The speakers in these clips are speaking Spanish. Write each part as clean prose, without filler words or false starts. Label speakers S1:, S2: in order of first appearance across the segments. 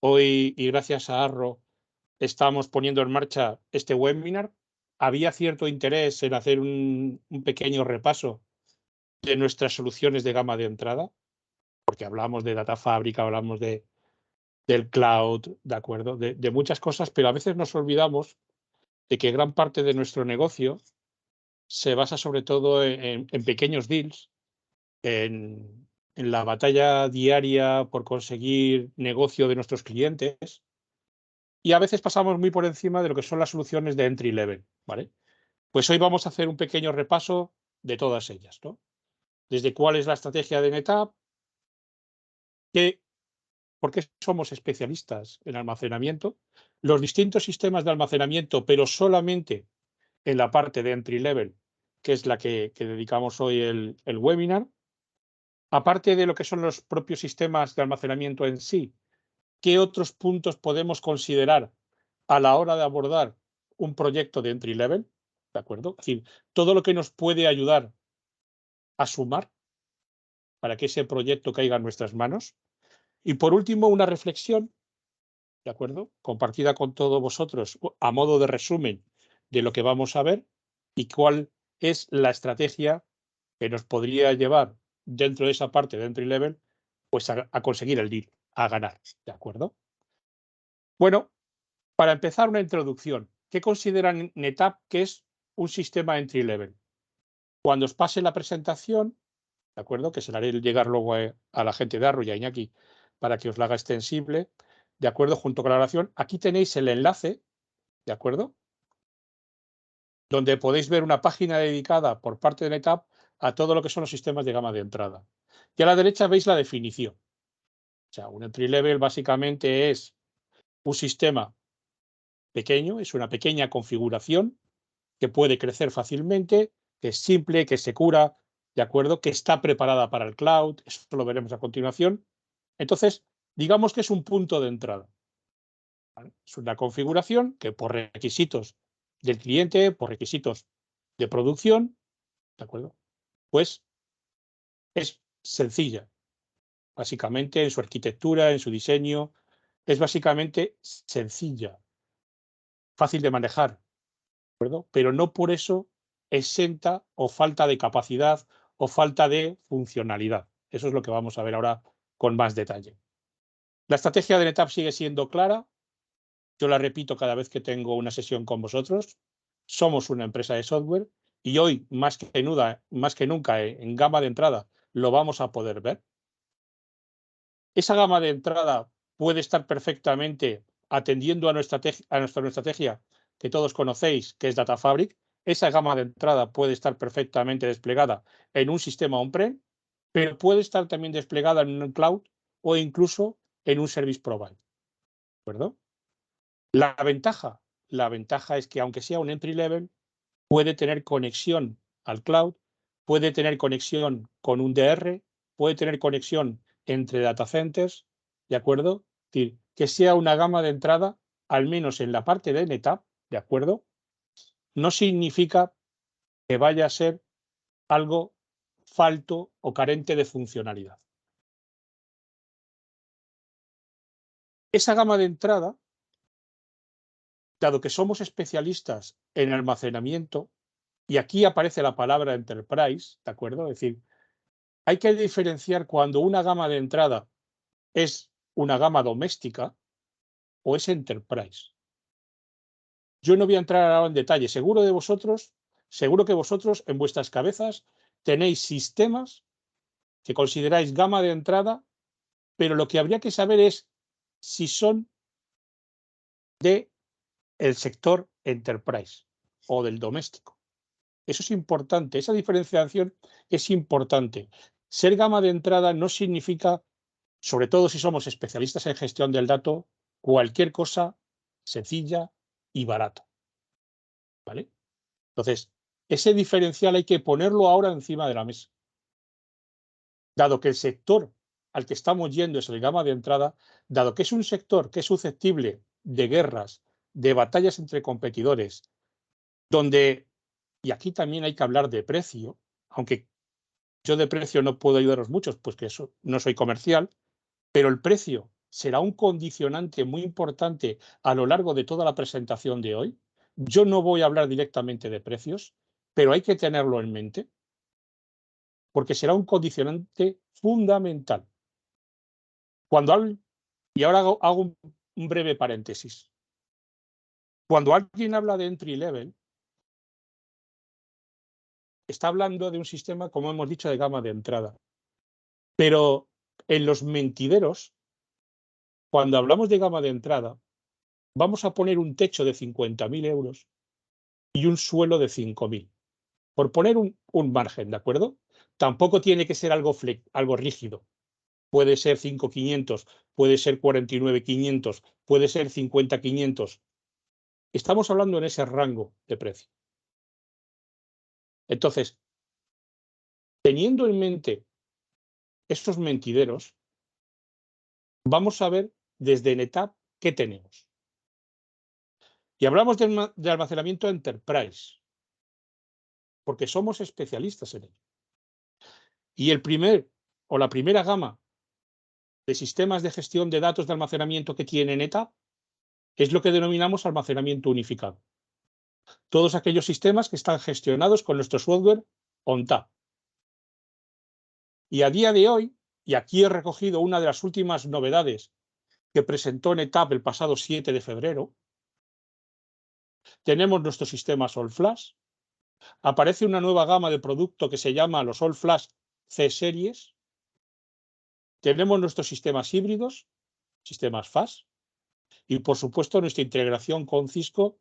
S1: hoy, y gracias a Arro, estamos poniendo en marcha este webinar. Había cierto interés en hacer un pequeño repaso de nuestras soluciones de gama de entrada, porque hablamos de Data Fabric, hablamos del cloud, ¿de acuerdo? De muchas cosas, pero a veces nos olvidamos de que gran parte de nuestro negocio se basa sobre todo en pequeños deals, en la batalla diaria por conseguir negocio de nuestros clientes, y a veces pasamos muy por encima de lo que son las soluciones de entry level, ¿vale? Pues hoy vamos a hacer un pequeño repaso de todas ellas, ¿no? Desde cuál es la estrategia de NetApp, qué por qué somos especialistas en almacenamiento, los distintos sistemas de almacenamiento, pero solamente en la parte de entry level, que es la que dedicamos hoy el webinar. Aparte de lo que son los propios sistemas de almacenamiento en sí, ¿qué otros puntos podemos considerar a la hora de abordar un proyecto de entry level? ¿De acuerdo? Es decir, todo lo que nos puede ayudar a sumar para que ese proyecto caiga en nuestras manos. Y por último, una reflexión, ¿de acuerdo? Compartida con todos vosotros a modo de resumen de lo que vamos a ver y cuál es la estrategia que nos podría llevar dentro de esa parte de entry level, pues a conseguir el deal, a ganar, ¿de acuerdo? Bueno, para empezar una introducción, ¿qué considera NetApp que es un sistema entry level? Cuando os pase la presentación, ¿de acuerdo? Que se la haré llegar luego a la gente de Arro y a Iñaki para que os la haga extensible, ¿de acuerdo? Junto con la oración, aquí tenéis el enlace, ¿de acuerdo? Donde podéis ver una página dedicada por parte de NetApp a todo lo que son los sistemas de gama de entrada. Y a la derecha veis la definición. O sea, un entry level básicamente es un sistema pequeño, es una pequeña configuración que puede crecer fácilmente, que es simple, que se cura, ¿de acuerdo? Que está preparada para el cloud, eso lo veremos a continuación. Entonces, digamos que es un punto de entrada, ¿vale? Es una configuración que por requisitos del cliente, por requisitos de producción, ¿de acuerdo? Pues es sencilla, básicamente en su arquitectura, en su diseño, es básicamente sencilla, fácil de manejar, ¿de acuerdo? Pero no por eso exenta o falta de capacidad o falta de funcionalidad. Eso es lo que vamos a ver ahora con más detalle. La estrategia de NetApp sigue siendo clara. Yo la repito cada vez que tengo una sesión con vosotros. Somos una empresa de software y hoy, más que nunca, en gama de entrada, lo vamos a poder ver. Esa gama de entrada puede estar perfectamente atendiendo a nuestra estrategia que todos conocéis, que es Data Fabric. Esa gama de entrada puede estar perfectamente desplegada en un sistema on-prem, pero puede estar también desplegada en un cloud o incluso en un service provider, ¿de acuerdo? La ventaja es que aunque sea un entry level, puede tener conexión al cloud, puede tener conexión con un DR, puede tener conexión entre data centers, ¿de acuerdo? Es decir, que sea una gama de entrada, al menos en la parte de NetApp, ¿de acuerdo? No significa que vaya a ser algo falto o carente de funcionalidad. Esa gama de entrada, dado que somos especialistas en almacenamiento, y aquí aparece la palabra enterprise, ¿de acuerdo? Es decir, hay que diferenciar cuando una gama de entrada es una gama doméstica o es enterprise. Yo no voy a entrar ahora en detalle. Seguro que vosotros en vuestras cabezas tenéis sistemas que consideráis gama de entrada, pero lo que habría que saber es si son de el sector enterprise o del doméstico. Eso es importante, esa diferenciación es importante. Ser gama de entrada no significa, sobre todo si somos especialistas en gestión del dato, cualquier cosa sencilla y barata, ¿vale? Entonces, ese diferencial hay que ponerlo ahora encima de la mesa. Dado que el sector al que estamos yendo es el gama de entrada, dado que es un sector que es susceptible de guerras, de batallas entre competidores, donde, y aquí también hay que hablar de precio, aunque yo de precio no puedo ayudaros mucho, pues que eso, no soy comercial, pero el precio será un condicionante muy importante a lo largo de toda la presentación de hoy. Yo no voy a hablar directamente de precios, pero hay que tenerlo en mente, porque será un condicionante fundamental. Y ahora hago un breve paréntesis. Cuando alguien habla de entry level, está hablando de un sistema, como hemos dicho, de gama de entrada. Pero en los mentideros, cuando hablamos de gama de entrada, vamos a poner un techo de 50.000 euros y un suelo de 5.000, por poner un margen, ¿de acuerdo? Tampoco tiene que ser algo rígido. Puede ser 5.500, puede ser 49.500, puede ser 50.500. Estamos hablando en ese rango de precio. Entonces, teniendo en mente estos mentideros, vamos a ver desde NetApp qué tenemos. Y hablamos de almacenamiento Enterprise, porque somos especialistas en ello. Y la primera gama de sistemas de gestión de datos de almacenamiento que tiene NetApp es lo que denominamos almacenamiento unificado. Todos aquellos sistemas que están gestionados con nuestro software ONTAP. Y a día de hoy, y aquí he recogido una de las últimas novedades que presentó NetApp el pasado 7 de febrero, tenemos nuestros sistemas All Flash, aparece una nueva gama de producto que se llama los All Flash C-Series, tenemos nuestros sistemas híbridos, sistemas FAS, y por supuesto nuestra integración con Cisco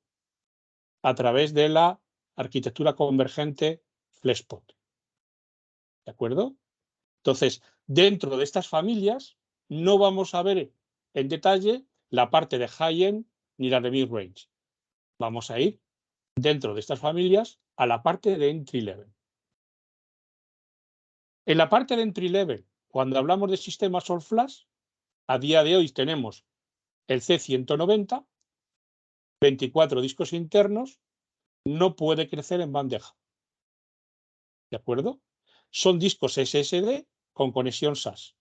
S1: a través de la arquitectura convergente FlexPod. ¿De acuerdo? Entonces, dentro de estas familias no vamos a ver en detalle la parte de high-end ni la de mid-range. Vamos a ir dentro de estas familias a la parte de entry-level. En la parte de entry-level, cuando hablamos de sistemas All Flash, a día de hoy tenemos el C190, 24 discos internos, no puede crecer en bandeja. ¿De acuerdo? Son discos SSD con conexión SAS.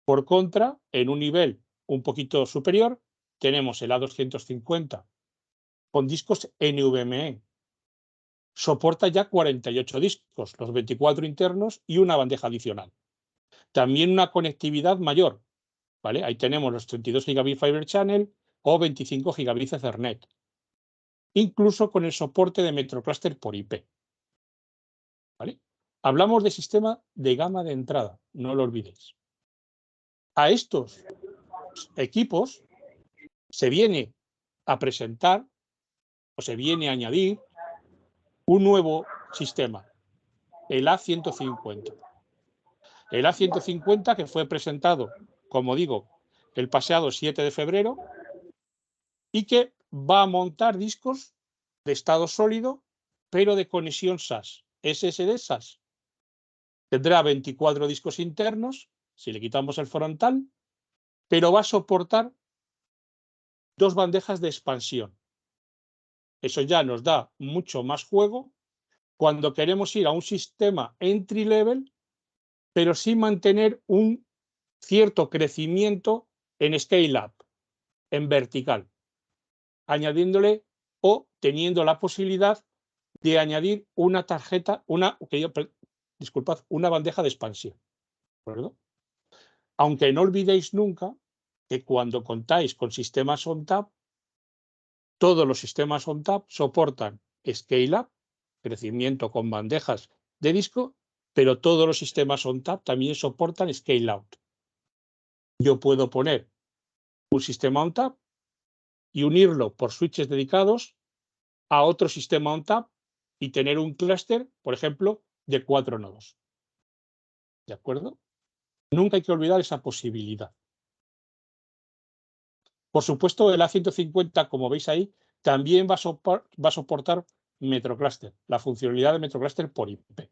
S1: Por contra, en un nivel un poquito superior, tenemos el A250 con discos NVMe. Soporta ya 48 discos, los 24 internos y una bandeja adicional. También una conectividad mayor, ¿vale? Ahí tenemos los 32 gigabits Fiber Channel o 25 gigabits Ethernet. Incluso con el soporte de MetroCluster por IP. ¿Vale? Hablamos de sistema de gama de entrada, no lo olvidéis. A estos equipos se viene a presentar o se viene a añadir un nuevo sistema, el A150. El A150 que fue presentado, como digo, el pasado 7 de febrero y que va a montar discos de estado sólido, pero de conexión SAS, SSD SAS. Tendrá 24 discos internos, si le quitamos el frontal, pero va a soportar 2 bandejas de expansión. Eso ya nos da mucho más juego cuando queremos ir a un sistema entry level, pero sin mantener un cierto crecimiento en scale up, en vertical, añadiéndole o teniendo la posibilidad de añadir una tarjeta, una bandeja de expansión. ¿Verdad? Aunque no olvidéis nunca que cuando contáis con sistemas ONTAP, todos los sistemas ONTAP soportan scale up, crecimiento con bandejas de disco, pero todos los sistemas ONTAP también soportan scale out. Yo puedo poner un sistema ONTAP y unirlo por switches dedicados a otro sistema ONTAP y tener un clúster, por ejemplo, de 4 nodos. ¿De acuerdo? Nunca hay que olvidar esa posibilidad. Por supuesto, el A150, como veis ahí, también va a soportar MetroCluster, la funcionalidad de MetroCluster por IP.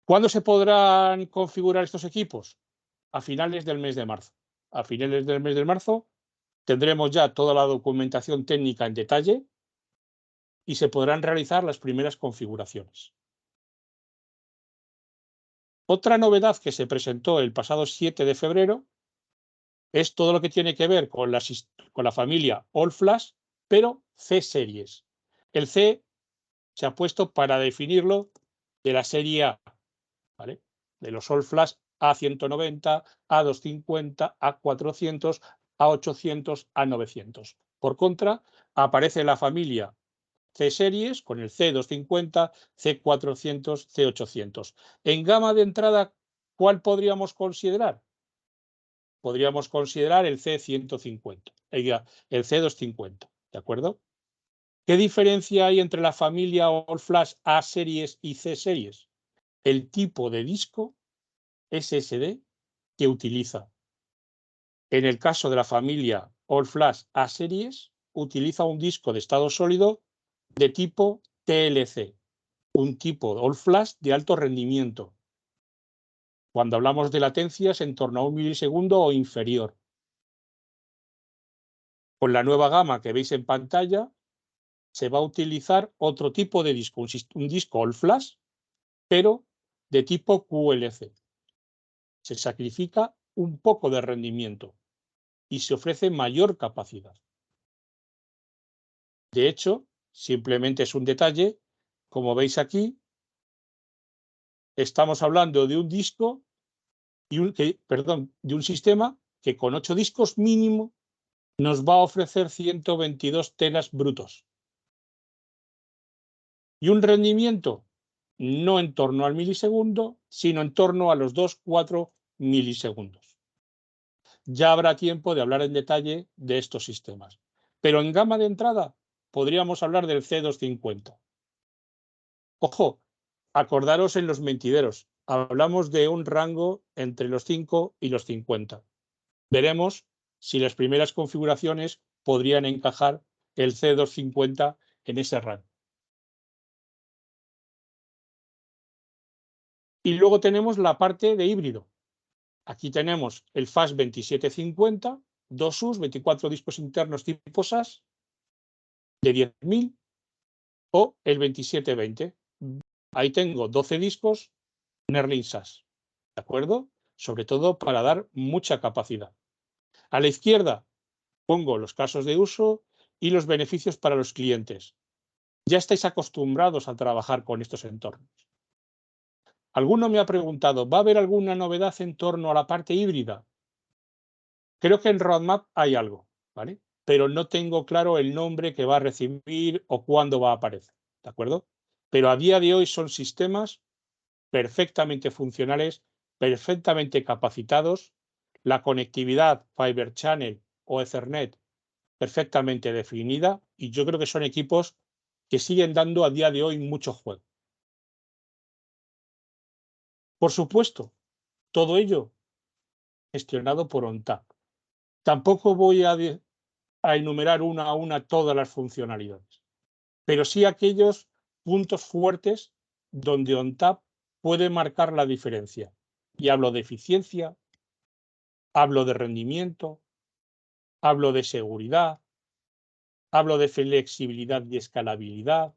S1: ¿Cuándo se podrán configurar estos equipos? A finales del mes de marzo. A finales del mes de marzo tendremos ya toda la documentación técnica en detalle y se podrán realizar las primeras configuraciones. Otra novedad que se presentó el pasado 7 de febrero es todo lo que tiene que ver con la familia All Flash, pero C-Series. El C se ha puesto para definirlo de la serie A, ¿vale? De los All Flash A190, A250, A400, A800, A900. Por contra, aparece la familia C-Series con el C250, C400, C800. En gama de entrada, ¿cuál podríamos considerar? Podríamos considerar el C150, el C250, ¿de acuerdo? ¿Qué diferencia hay entre la familia All Flash A-Series y C-Series? El tipo de disco SSD que utiliza. En el caso de la familia All Flash A-Series, utiliza un disco de estado sólido de tipo TLC, un tipo All Flash de alto rendimiento. Cuando hablamos de latencias, en torno a 1 milisegundo o inferior. Con la nueva gama que veis en pantalla, se va a utilizar otro tipo de disco, un disco All Flash, pero de tipo QLC. Se sacrifica un poco de rendimiento y se ofrece mayor capacidad. De hecho, simplemente es un detalle, como veis aquí, estamos hablando de un disco de un sistema que con 8 discos mínimo nos va a ofrecer 122 teras brutos. Y un rendimiento no en torno al milisegundo, sino en torno a los 2-4 milisegundos. Ya habrá tiempo de hablar en detalle de estos sistemas. Pero en gama de entrada podríamos hablar del C250. Ojo, acordaros en los mentideros. Hablamos de un rango entre los 5 y los 50. Veremos si las primeras configuraciones podrían encajar el C250 en ese rango. Y luego tenemos la parte de híbrido. Aquí tenemos el FAS 2750, 2 US, 24 discos internos tipo SAS de 10.000 o el 2720. Ahí tengo 12 discos Merlin SAS, ¿de acuerdo? Sobre todo para dar mucha capacidad. A la izquierda pongo los casos de uso y los beneficios para los clientes. Ya estáis acostumbrados a trabajar con estos entornos. Alguno me ha preguntado, ¿va a haber alguna novedad en torno a la parte híbrida? Creo que en Roadmap hay algo, ¿vale? Pero no tengo claro el nombre que va a recibir o cuándo va a aparecer, ¿de acuerdo? Pero a día de hoy son sistemas perfectamente funcionales, perfectamente capacitados, la conectividad Fiber Channel o Ethernet perfectamente definida, y yo creo que son equipos que siguen dando a día de hoy mucho juego. Por supuesto, todo ello gestionado por ONTAP. Tampoco voy a enumerar una a una todas las funcionalidades, pero sí aquellos puntos fuertes donde ONTAP puede marcar la diferencia. Y hablo de eficiencia, hablo de rendimiento, hablo de seguridad, hablo de flexibilidad y escalabilidad,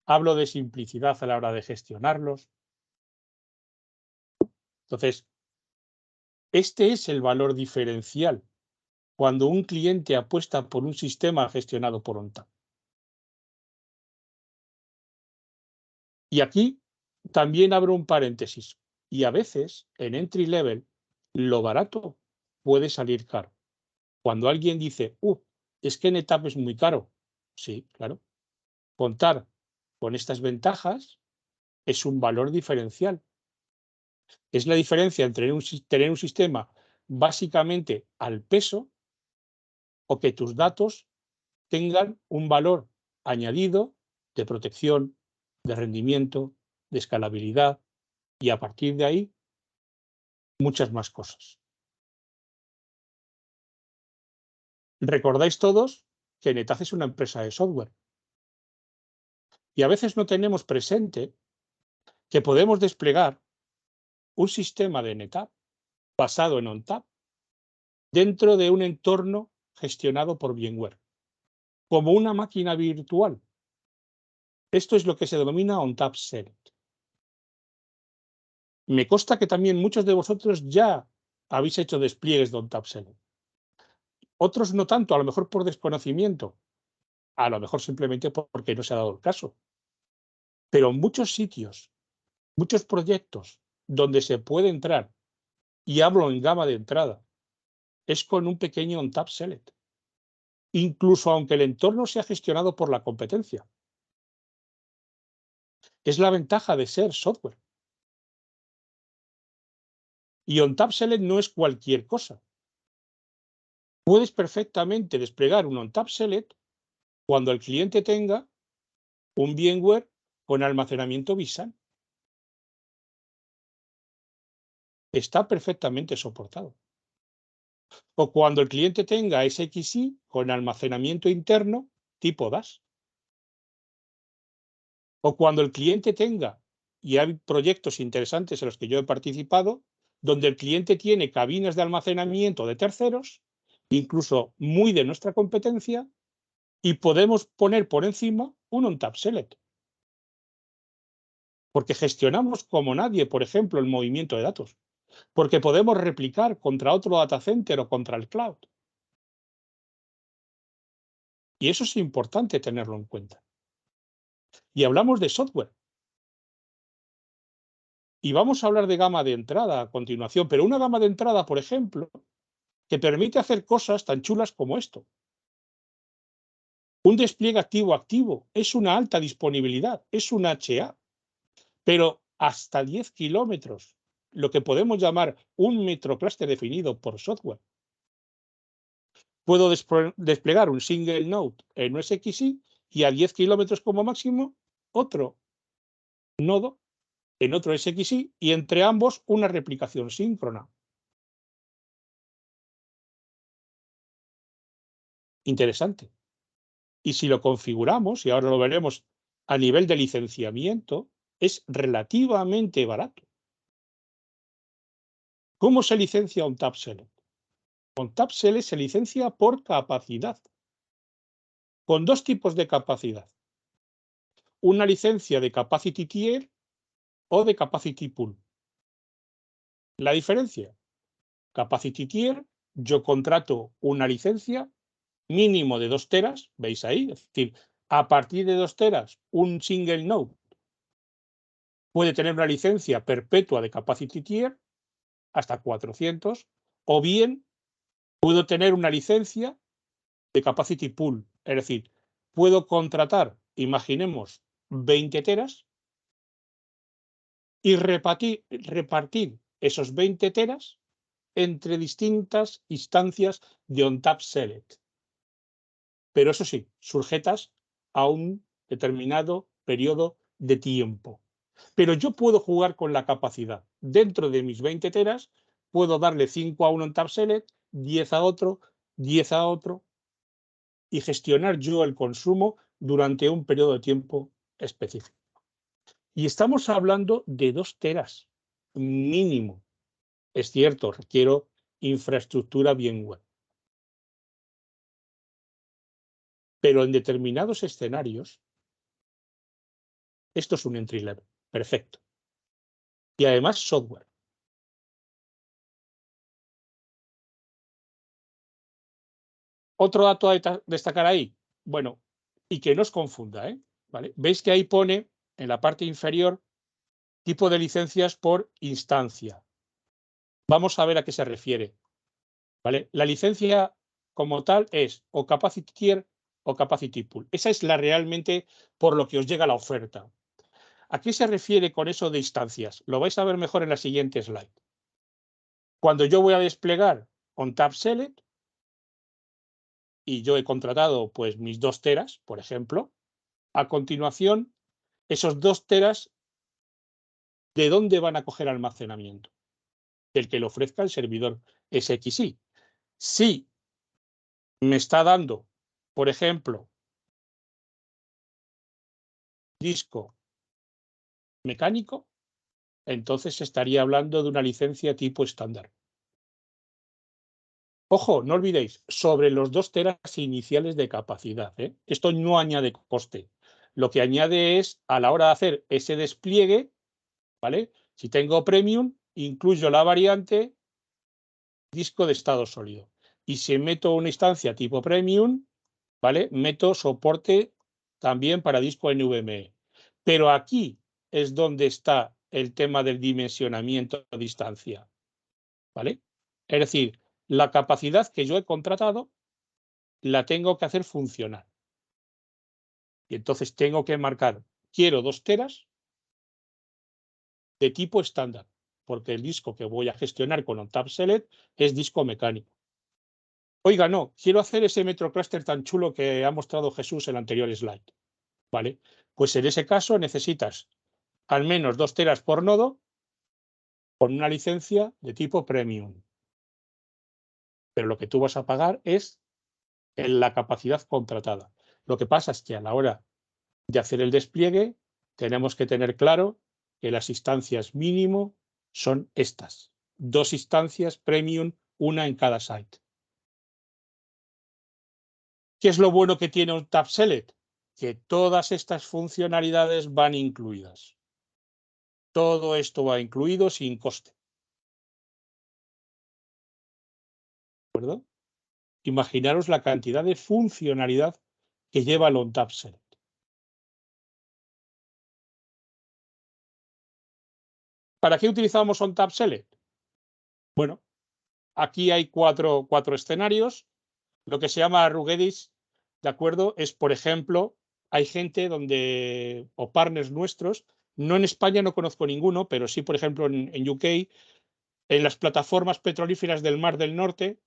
S1: hablo de simplicidad a la hora de gestionarlos. Entonces, este es el valor diferencial cuando un cliente apuesta por un sistema gestionado por ONTAP. Y aquí también abro un paréntesis. Y a veces, en entry level, lo barato puede salir caro. Cuando alguien dice, es que NetApp es muy caro. Sí, claro. Contar con estas ventajas es un valor diferencial. Es la diferencia entre tener un sistema básicamente al peso o que tus datos tengan un valor añadido de protección, de rendimiento, de escalabilidad y a partir de ahí muchas más cosas. Recordáis todos que NetApp es una empresa de software y a veces no tenemos presente que podemos desplegar un sistema de NetApp basado en ONTAP dentro de un entorno gestionado por VMware, como una máquina virtual. Esto es lo que se denomina ONTAP Select. Me consta que también muchos de vosotros ya habéis hecho despliegues de ONTAP Select. Otros no tanto, a lo mejor por desconocimiento, a lo mejor simplemente porque no se ha dado el caso. Pero en muchos sitios, muchos proyectos donde se puede entrar, y hablo en gama de entrada, es con un pequeño ONTAP Select, incluso aunque el entorno sea gestionado por la competencia. Es la ventaja de ser software. Y ONTAP Select no es cualquier cosa. Puedes perfectamente desplegar un ONTAP Select cuando el cliente tenga un VMware con almacenamiento vSAN. Está perfectamente soportado. O cuando el cliente tenga SXI con almacenamiento interno tipo DAS. O cuando el cliente tenga, y hay proyectos interesantes en los que yo he participado, donde el cliente tiene cabinas de almacenamiento de terceros, incluso muy de nuestra competencia, y podemos poner por encima un ONTAP Select. Porque gestionamos como nadie, por ejemplo, el movimiento de datos. Porque podemos replicar contra otro data center o contra el cloud. Y eso es importante tenerlo en cuenta. Y hablamos de software. Y vamos a hablar de gama de entrada a continuación, pero una gama de entrada, por ejemplo, que permite hacer cosas tan chulas como esto. Un despliegue activo-activo es una alta disponibilidad, es un HA, pero hasta 10 kilómetros, lo que podemos llamar un microclúster definido por software. Puedo desplegar un single node en OSXi y a 10 kilómetros como máximo otro nodo en otro SXi y entre ambos una replicación síncrona. Interesante. Y si lo configuramos, y ahora lo veremos a nivel de licenciamiento, es relativamente barato. ¿Cómo se licencia ONTAP Select? ONTAP Select se licencia por capacidad, con dos tipos de capacidad. Una licencia de Capacity Tier o de Capacity Pool. La diferencia, Capacity Tier, yo contrato una licencia mínimo de 2 teras, veis ahí, es decir, a partir de 2 teras, un single node puede tener una licencia perpetua de Capacity Tier hasta 400, o bien puedo tener una licencia de Capacity Pool, es decir, puedo contratar, imaginemos, 20 teras y repartir esos 20 teras entre distintas instancias de ONTAP Select. Pero eso sí, sujetas a un determinado periodo de tiempo. Pero yo puedo jugar con la capacidad. Dentro de mis 20 teras, puedo darle 5 a un ONTAP Select, 10 a otro, 10 a otro, y gestionar yo el consumo durante un periodo de tiempo específico. Y estamos hablando de 2 teras mínimo. Es cierto, requiero infraestructura VMware. Pero en determinados escenarios, esto es un entry level. Perfecto. Y además software. Otro dato a destacar ahí. Bueno, y que no os confunda, ¿vale? Veis que ahí pone en la parte inferior tipo de licencias por instancia. Vamos a ver a qué se refiere. ¿Vale? La licencia como tal es o Capacity Tier o Capacity Pool. Esa es la realmente por lo que os llega la oferta. ¿A qué se refiere con eso de instancias? Lo vais a ver mejor en la siguiente slide. Cuando yo voy a desplegar ONTAP Select y yo he contratado pues mis 2 teras, por ejemplo, a continuación, esos 2 teras, ¿de dónde van a coger almacenamiento? Del que le ofrezca el servidor SXI. Si me está dando, por ejemplo, disco mecánico, entonces estaría hablando de una licencia tipo estándar. Ojo, no olvidéis, sobre los 2 teras iniciales de capacidad. Esto no añade coste. Lo que añade es, a la hora de hacer ese despliegue, ¿vale? Si tengo Premium, incluyo la variante disco de estado sólido. Y si meto una instancia tipo Premium, ¿vale? Meto soporte también para disco NVMe. Pero aquí es donde está el tema del dimensionamiento a distancia, ¿vale? Es decir, la capacidad que yo he contratado la tengo que hacer funcionar. Y entonces tengo que marcar, quiero 2 teras de tipo estándar, porque el disco que voy a gestionar con ONTAP Select es disco mecánico. Oiga, no, quiero hacer ese MetroCluster tan chulo que ha mostrado Jesús en el anterior slide, ¿vale? Pues en ese caso necesitas al menos 2 teras por nodo con una licencia de tipo Premium. Pero lo que tú vas a pagar es en la capacidad contratada. Lo que pasa es que a la hora de hacer el despliegue tenemos que tener claro que las instancias mínimo son estas. 2 instancias Premium, una en cada site. ¿Qué es lo bueno que tiene ONTAP Select? Que todas estas funcionalidades van incluidas. Todo esto va incluido sin coste. ¿De acuerdo? Imaginaros la cantidad de funcionalidad que lleva el ONTAP Select. ¿Para qué utilizamos ONTAP Select? Bueno, aquí hay cuatro escenarios. Lo que se llama Ruggedis, ¿de acuerdo? Es, por ejemplo, hay gente donde, o partners nuestros, no en España no conozco ninguno, pero sí, por ejemplo, en UK, en las plataformas petrolíferas del Mar del Norte,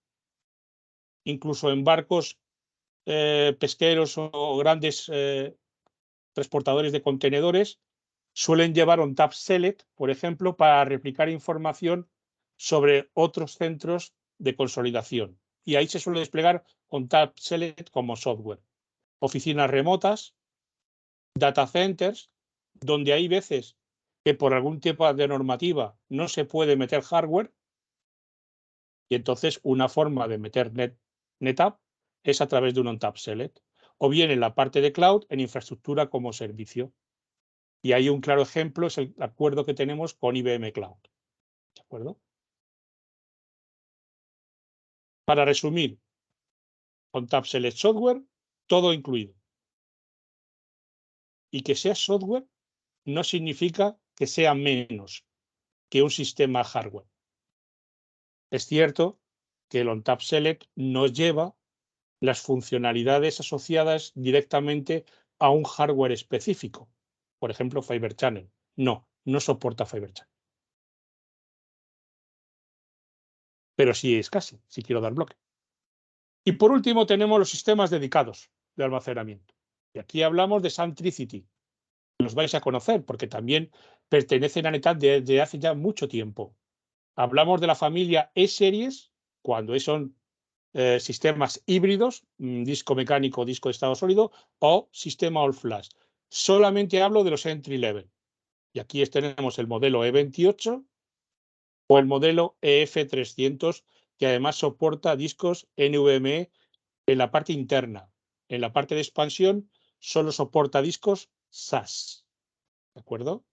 S1: incluso en barcos pesqueros o grandes transportadores de contenedores, suelen llevar ONTAP Select, por ejemplo, para replicar información sobre otros centros de consolidación. Y ahí se suele desplegar ONTAP Select como software. Oficinas remotas, data centers, donde hay veces que por algún tipo de normativa no se puede meter hardware, y entonces una forma de meter NetApp es a través de un ONTAP Select, o bien en la parte de cloud, en infraestructura como servicio. Y hay un claro ejemplo, es el acuerdo que tenemos con IBM Cloud. ¿De acuerdo? Para resumir, ONTAP Select Software, todo incluido. Y que sea software no significa que sea menos que un sistema hardware. Es cierto que el ONTAP Select no lleva las funcionalidades asociadas directamente a un hardware específico. Por ejemplo, Fibre Channel. No, no soporta Fibre Channel. Pero sí es casi, si quiero dar bloque. Y por último tenemos los sistemas dedicados de almacenamiento. Y aquí hablamos de Sun-Tricity. Los vais a conocer porque también pertenecen a NetApp desde hace ya mucho tiempo. Hablamos de la familia E-Series, cuando son sistemas híbridos, disco mecánico, disco de estado sólido, o sistema all flash. Solamente hablo de los entry level. Y aquí tenemos el modelo E28 o el modelo EF300, que además soporta discos NVMe en la parte interna. En la parte de expansión solo soporta discos SAS. ¿De acuerdo?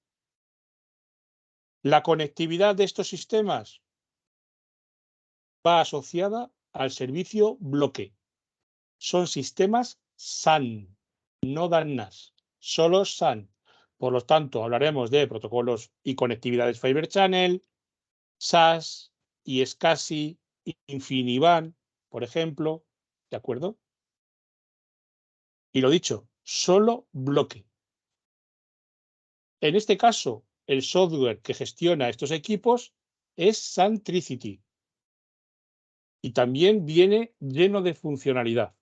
S1: La conectividad de estos sistemas va asociada al servicio bloque. Son sistemas SAN, no dan NAS, solo SAN. Por lo tanto, hablaremos de protocolos y conectividades Fibre Channel, SAS, iSCSI, InfiniBand, por ejemplo. ¿De acuerdo? Y lo dicho, solo bloque. En este caso, el software que gestiona estos equipos es Sun-Tricity. Y también viene lleno de funcionalidad.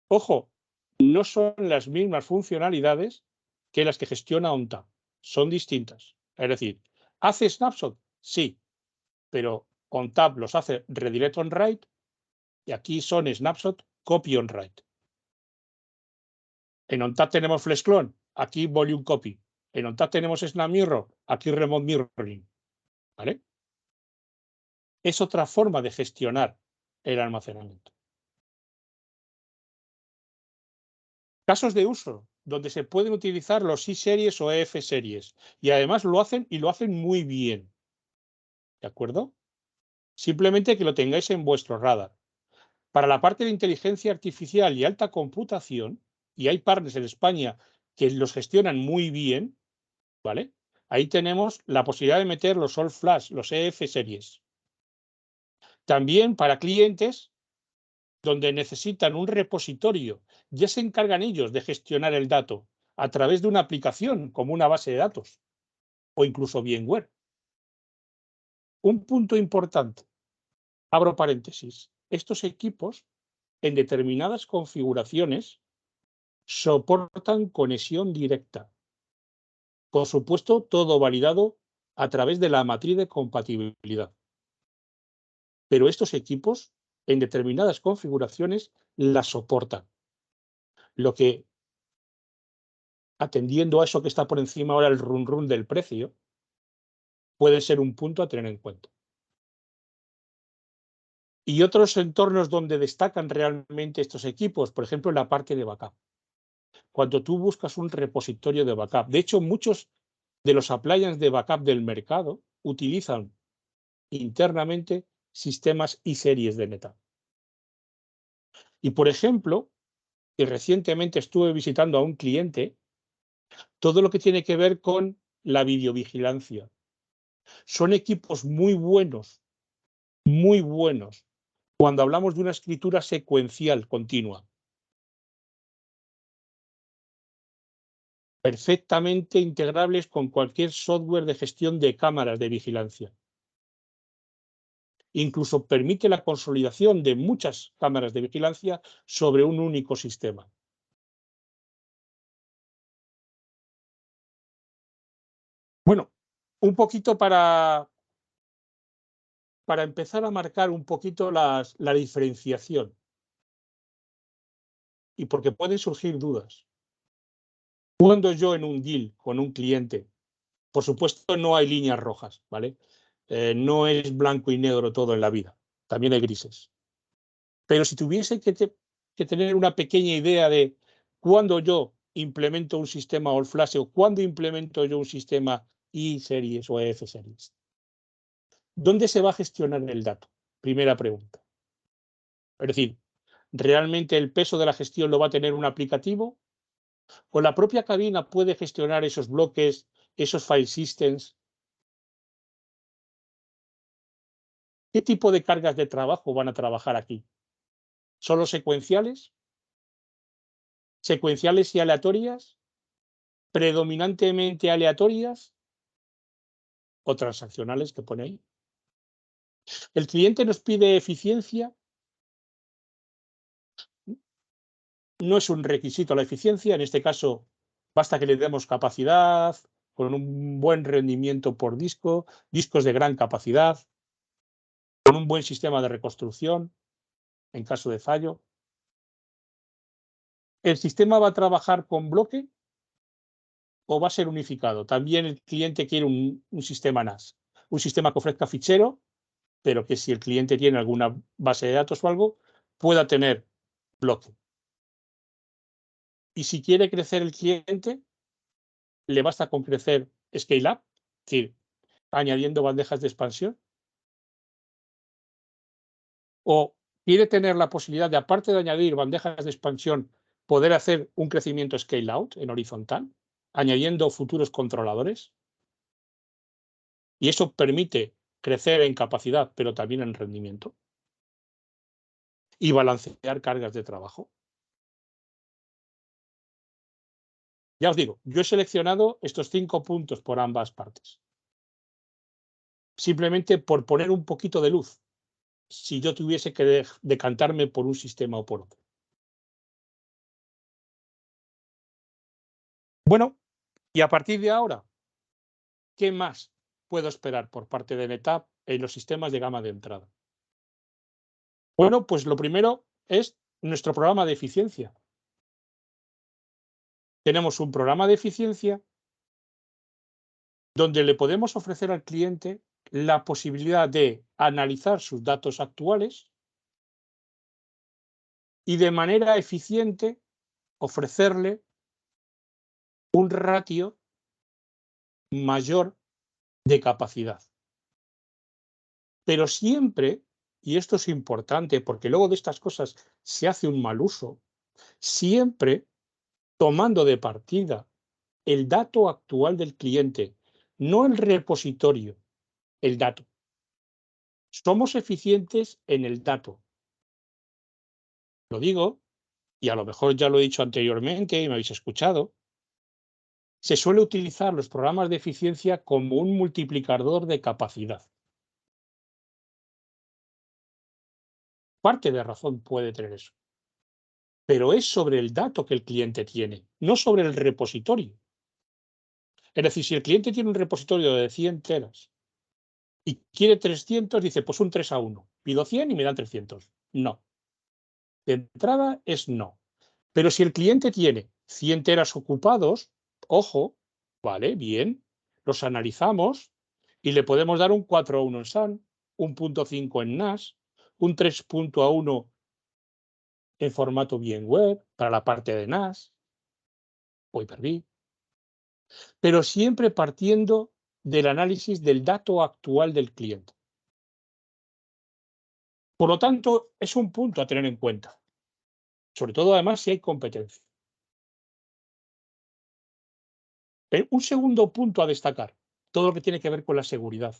S1: Ojo, no son las mismas funcionalidades que las que gestiona ONTAP. Son distintas. Es decir, ¿hace snapshot? Sí, pero ONTAP los hace redirect on write y aquí son snapshot copy on write. En ONTAP tenemos FlexClone, aquí volume copy. En ONTAP tenemos Snap Mirror, aquí remote mirroring. ¿Vale? Es otra forma de gestionar el almacenamiento. Casos de uso donde se pueden utilizar los I-series o EF-series y además lo hacen y lo hacen muy bien. ¿De acuerdo? Simplemente que lo tengáis en vuestro radar. Para la parte de inteligencia artificial y alta computación, y hay partners en España que los gestionan muy bien, ¿vale? Ahí tenemos la posibilidad de meter los All Flash, los EF series. También para clientes donde necesitan un repositorio, ya se encargan ellos de gestionar el dato a través de una aplicación como una base de datos o incluso VMware. Un punto importante, abro paréntesis, estos equipos en determinadas configuraciones soportan conexión directa. Por supuesto, todo validado a través de la matriz de compatibilidad. Pero estos equipos en determinadas configuraciones la soportan. Lo que, atendiendo a eso que está por encima ahora el run del precio, puede ser un punto a tener en cuenta. Y otros entornos donde destacan realmente estos equipos, por ejemplo, en la parte de backup. Cuando tú buscas un repositorio de backup, de hecho, muchos de los appliances de backup del mercado utilizan internamente sistemas y series de NetApp. Y, por ejemplo, y recientemente estuve visitando a un cliente, todo lo que tiene que ver con la videovigilancia. Son equipos muy buenos, cuando hablamos de una escritura secuencial continua. Perfectamente integrables con cualquier software de gestión de cámaras de vigilancia. Incluso permite la consolidación de muchas cámaras de vigilancia sobre un único sistema. Bueno, un poquito para empezar a marcar un poquito la diferenciación, y porque pueden surgir dudas. Cuando yo en un deal con un cliente, por supuesto no hay líneas rojas, ¿vale? No es blanco y negro todo en la vida, también hay grises. Pero si tuviese que tener una pequeña idea de cuándo yo implemento un sistema All Flash o cuándo implemento yo un sistema I-Series o F-Series, ¿dónde se va a gestionar el dato? Primera pregunta. Es decir, ¿realmente el peso de la gestión lo va a tener un aplicativo? ¿O la propia cabina puede gestionar esos bloques, esos file systems? ¿Qué tipo de cargas de trabajo van a trabajar aquí? ¿Solo secuenciales? ¿Secuenciales y aleatorias? ¿Predominantemente aleatorias? ¿O transaccionales que pone ahí? ¿El cliente nos pide eficiencia? No es un requisito la eficiencia, en este caso basta que le demos capacidad, con un buen rendimiento por disco, discos de gran capacidad, con un buen sistema de reconstrucción en caso de fallo. ¿El sistema va a trabajar con bloque o va a ser unificado? También el cliente quiere un sistema NAS, un sistema que ofrezca fichero, pero que si el cliente tiene alguna base de datos o algo, pueda tener bloque. Y si quiere crecer el cliente, le basta con crecer scale up, es decir, añadiendo bandejas de expansión, o quiere tener la posibilidad de, aparte de añadir bandejas de expansión, poder hacer un crecimiento scale out en horizontal, añadiendo futuros controladores. Y eso permite crecer en capacidad, pero también en rendimiento. Y balancear cargas de trabajo. Ya os digo, yo he seleccionado estos 5 puntos por ambas partes. Simplemente por poner un poquito de luz, si yo tuviese que decantarme por un sistema o por otro. Bueno, y a partir de ahora, ¿qué más puedo esperar por parte de NetApp en los sistemas de gama de entrada? Bueno, pues lo primero es nuestro programa de eficiencia. Tenemos un programa de eficiencia donde le podemos ofrecer al cliente la posibilidad de analizar sus datos actuales y de manera eficiente ofrecerle un ratio mayor de capacidad. Pero siempre, y esto es importante porque luego de estas cosas se hace un mal uso, siempre tomando de partida el dato actual del cliente, no el repositorio, el dato. Somos eficientes en el dato. Lo digo, y a lo mejor ya lo he dicho anteriormente y me habéis escuchado, se suele utilizar los programas de eficiencia como un multiplicador de capacidad. Parte de razón puede tener eso, pero es sobre el dato que el cliente tiene, no sobre el repositorio. Es decir, si el cliente tiene un repositorio de 100 teras y quiere 300, dice, pues un 3-1. Pido 100 y me dan 300. No. De entrada es no. Pero si el cliente tiene 100 teras ocupados, ojo, vale, bien, los analizamos y le podemos dar un 4-1 en SAN, un 0.5 en NAS, un 3.1 en formato VMware para la parte de NAS o Hyper-V, pero siempre partiendo del análisis del dato actual del cliente. Por lo tanto, es un punto a tener en cuenta, sobre todo además si hay competencia. Un segundo punto a destacar, todo lo que tiene que ver con la seguridad.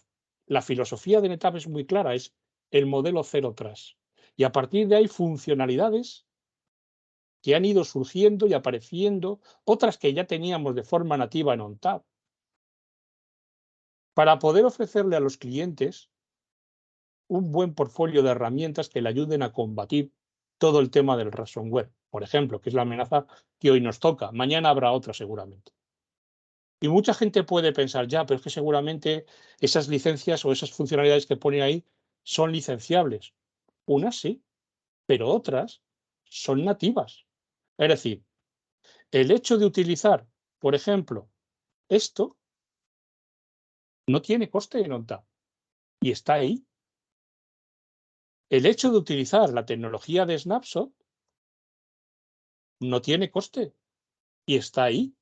S1: La filosofía de NetApp es muy clara, es el modelo Zero Trust. Y a partir de ahí, funcionalidades que han ido surgiendo y apareciendo, otras que ya teníamos de forma nativa en ONTAP, para poder ofrecerle a los clientes un buen portfolio de herramientas que le ayuden a combatir todo el tema del ransomware, por ejemplo, que es la amenaza que hoy nos toca. Mañana habrá otra seguramente. Y mucha gente puede pensar, ya, pero es que seguramente esas licencias o esas funcionalidades que pone ahí son licenciables. Unas sí, pero otras son nativas. Es decir, el hecho de utilizar, por ejemplo, esto no tiene coste en ONTAP y está ahí. El hecho de utilizar la tecnología de Snapshot no tiene coste y está ahí.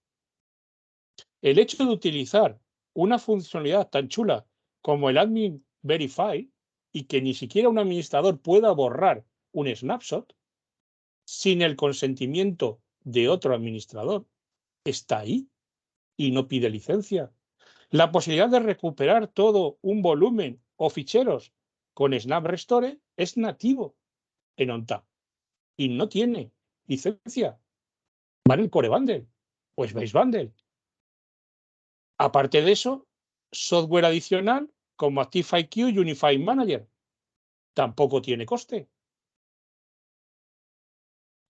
S1: El hecho de utilizar una funcionalidad tan chula como el Admin Verify y que ni siquiera un administrador pueda borrar un snapshot sin el consentimiento de otro administrador, está ahí y no pide licencia. La posibilidad de recuperar todo un volumen o ficheros con Snap Restore es nativo en ONTAP y no tiene licencia. Va en el Core Bundle o Base Bundle. Aparte de eso, software adicional como ActiveIQ y Unified Manager tampoco tiene coste.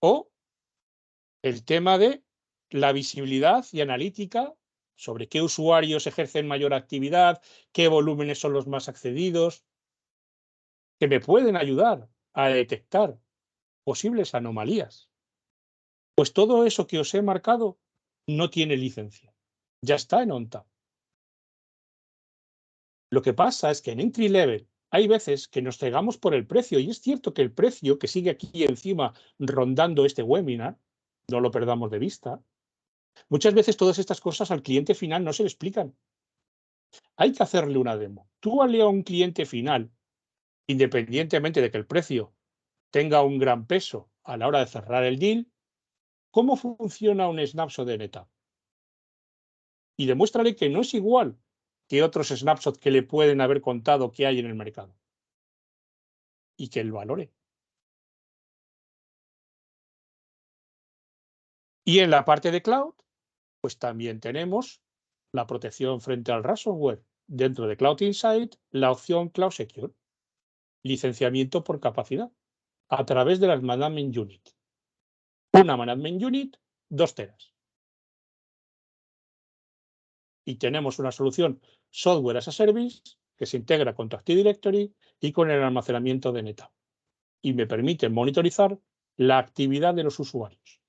S1: O el tema de la visibilidad y analítica sobre qué usuarios ejercen mayor actividad, qué volúmenes son los más accedidos, que me pueden ayudar a detectar posibles anomalías. Pues todo eso que os he marcado no tiene licencia. Ya está en ONTAP. Lo que pasa es que en entry level hay veces que nos cegamos por el precio, y es cierto que el precio que sigue aquí encima rondando este webinar, no lo perdamos de vista, muchas veces todas estas cosas al cliente final no se le explican. Hay que hacerle una demo. Tú hazle a un cliente final, independientemente de que el precio tenga un gran peso a la hora de cerrar el deal, cómo funciona un snapshot de NetApp. Y demuéstrale que no es igual que otros snapshots que le pueden haber contado que hay en el mercado. Y que él valore. Y en la parte de cloud, pues también tenemos la protección frente al ransomware. Dentro de Cloud Insight, la opción Cloud Secure, licenciamiento por capacidad, a través de las Management Unit. Una Management Unit, 2 teras. Y tenemos una solución Software as a Service que se integra con tu Active Directory y con el almacenamiento de NetApp. Y me permite monitorizar la actividad de los usuarios.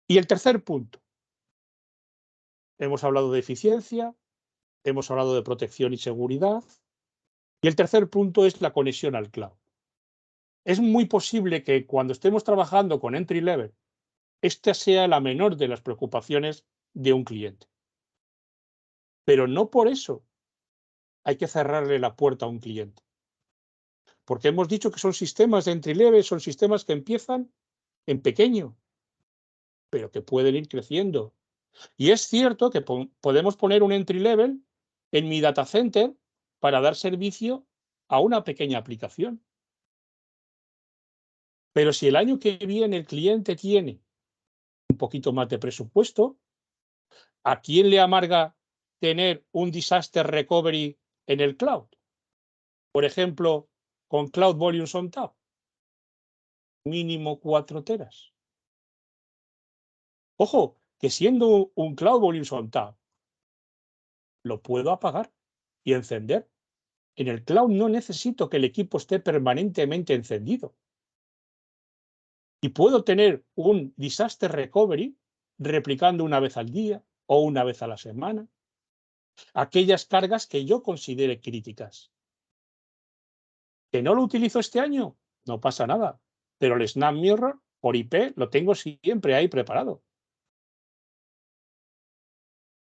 S1: Y el tercer punto. Hemos hablado de eficiencia, hemos hablado de protección y seguridad. Y el tercer punto es la conexión al cloud. Es muy posible que cuando estemos trabajando con entry level, esta sea la menor de las preocupaciones de un cliente. Pero no por eso hay que cerrarle la puerta a un cliente. Porque hemos dicho que son sistemas de entry level, son sistemas que empiezan en pequeño, pero que pueden ir creciendo. Y es cierto que podemos poner un entry level en mi data center para dar servicio a una pequeña aplicación. Pero si el año que viene el cliente tiene un poquito más de presupuesto, ¿a quién le amarga tener un disaster recovery en el cloud? Por ejemplo, con Cloud Volumes on Tap, mínimo 4 teras. Ojo, que siendo un Cloud Volumes on Tap, lo puedo apagar y encender. En el cloud no necesito que el equipo esté permanentemente encendido. Y puedo tener un disaster recovery replicando una vez al día o una vez a la semana aquellas cargas que yo considere críticas. ¿Que no lo utilizo este año? No pasa nada. Pero el Snap Mirror por IP lo tengo siempre ahí preparado.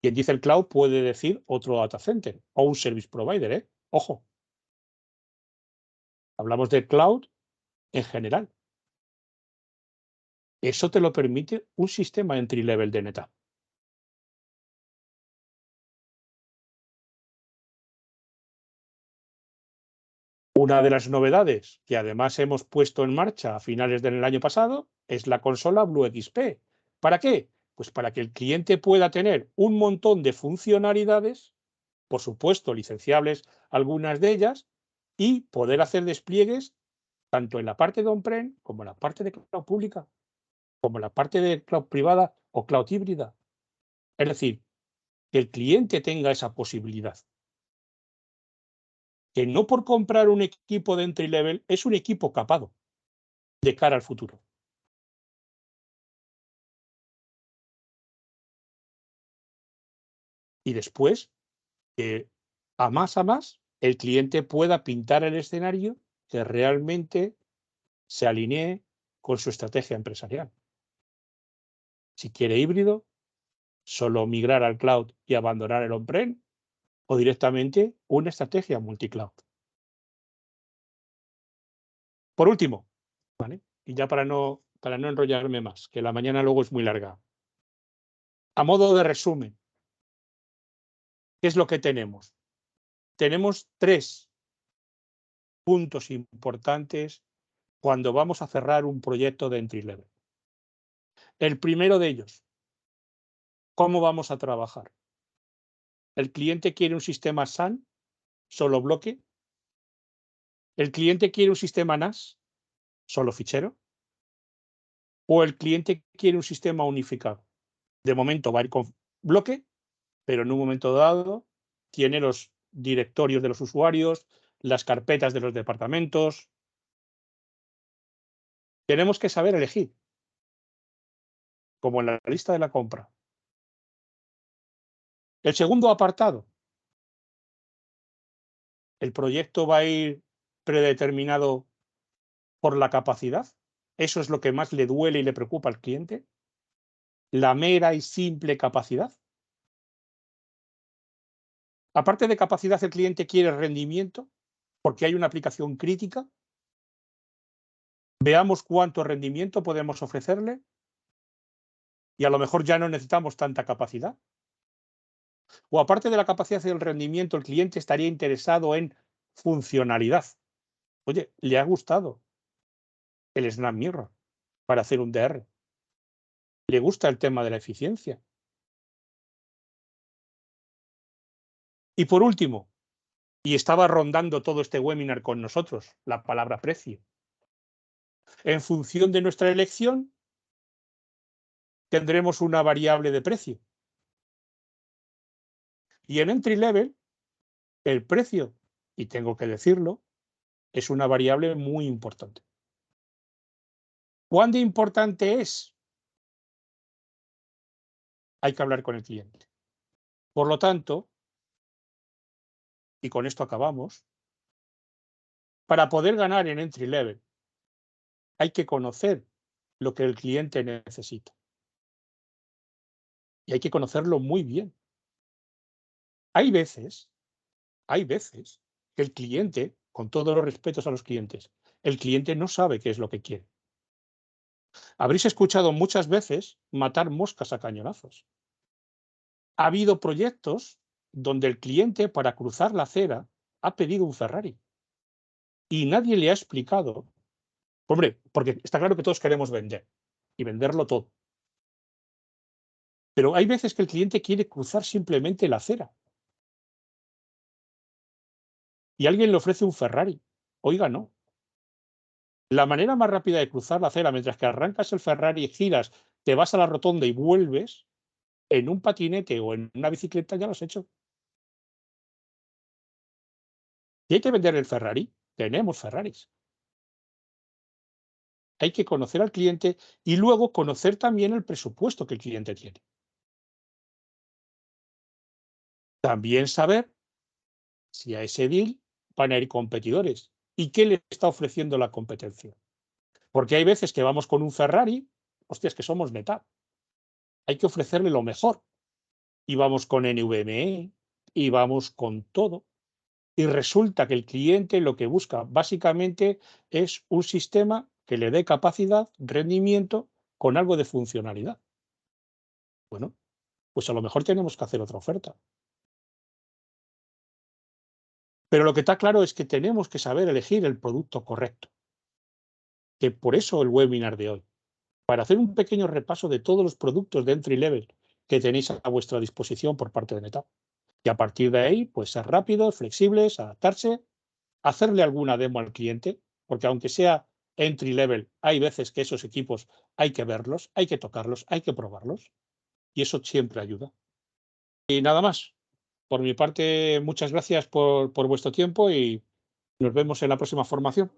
S1: Quien dice el cloud puede decir otro data center o un service provider, ¿eh? Ojo. Hablamos de cloud en general. Eso te lo permite un sistema entry level de NetApp. Una de las novedades que además hemos puesto en marcha a finales del año pasado es la consola BlueXP. ¿Para qué? Pues para que el cliente pueda tener un montón de funcionalidades, por supuesto licenciables algunas de ellas, y poder hacer despliegues tanto en la parte de on-prem como en la parte de cloud pública, como en la parte de cloud privada o cloud híbrida. Es decir, que el cliente tenga esa posibilidad. Que no por comprar un equipo de entry level es un equipo capado de cara al futuro. Y después, que a más, el cliente pueda pintar el escenario que realmente se alinee con su estrategia empresarial. Si quiere híbrido, solo migrar al cloud y abandonar el on-prem, o directamente una estrategia multicloud. Por último, ¿vale? Y ya para no enrollarme más, que la mañana luego es muy larga. A modo de resumen, ¿qué es lo que tenemos? Tenemos 3 puntos importantes cuando vamos a cerrar un proyecto de entry level. El primero de ellos, ¿cómo vamos a trabajar? ¿El cliente quiere un sistema SAN, solo bloque? ¿El cliente quiere un sistema NAS, solo fichero? ¿O el cliente quiere un sistema unificado? De momento va a ir con bloque, pero en un momento dado tiene los directorios de los usuarios, las carpetas de los departamentos. Tenemos que saber elegir, como en la lista de la compra. El segundo apartado, el proyecto va a ir predeterminado por la capacidad. Eso es lo que más le duele y le preocupa al cliente. La mera y simple capacidad. Aparte de capacidad, el cliente quiere rendimiento porque hay una aplicación crítica. Veamos cuánto rendimiento podemos ofrecerle y a lo mejor ya no necesitamos tanta capacidad. O aparte de la capacidad y el rendimiento, el cliente estaría interesado en funcionalidad. Oye, le ha gustado el Snap Mirror para hacer un DR. Le gusta el tema de la eficiencia. Y por último, y estaba rondando todo este webinar con nosotros, la palabra precio. En función de nuestra elección, tendremos una variable de precio. Y en entry level, el precio, y tengo que decirlo, es una variable muy importante. ¿Cuán de importante es? Hay que hablar con el cliente. Por lo tanto, y con esto acabamos, para poder ganar en entry level, hay que conocer lo que el cliente necesita. Y hay que conocerlo muy bien. Hay veces hay veces que el cliente, con todos los respetos a los clientes, el cliente no sabe qué es lo que quiere. Habréis escuchado muchas veces matar moscas a cañonazos. Ha habido proyectos donde el cliente, para cruzar la acera, ha pedido un Ferrari y nadie le ha explicado. Hombre, porque está claro que todos queremos vender y venderlo todo. Pero hay veces que el cliente quiere cruzar simplemente la acera y alguien le ofrece un Ferrari. Oiga, no. La manera más rápida de cruzar la acera, mientras que arrancas el Ferrari, giras, te vas a la rotonda y vuelves, en un patinete o en una bicicleta ya lo has hecho. ¿Y hay que vender el Ferrari? Tenemos Ferraris. Hay que conocer al cliente y luego conocer también el presupuesto que el cliente tiene. También saber si a ese deal van a ir competidores y qué le está ofreciendo la competencia. Porque hay veces que vamos con un Ferrari, hostias, que somos Meta. Hay que ofrecerle lo mejor. Y vamos con NVMe, y vamos con todo. Y resulta que el cliente lo que busca básicamente es un sistema que le dé capacidad, rendimiento, con algo de funcionalidad. Bueno, pues a lo mejor tenemos que hacer otra oferta. Pero lo que está claro es que tenemos que saber elegir el producto correcto. Que por eso el webinar de hoy, para hacer un pequeño repaso de todos los productos de entry level que tenéis a vuestra disposición por parte de Meta. Y a partir de ahí, pues ser rápidos, flexibles, adaptarse, hacerle alguna demo al cliente, porque aunque sea entry level, hay veces que esos equipos hay que verlos, hay que tocarlos, hay que probarlos, y eso siempre ayuda. Y nada más. Por mi parte, muchas gracias por vuestro tiempo y nos vemos en la próxima formación.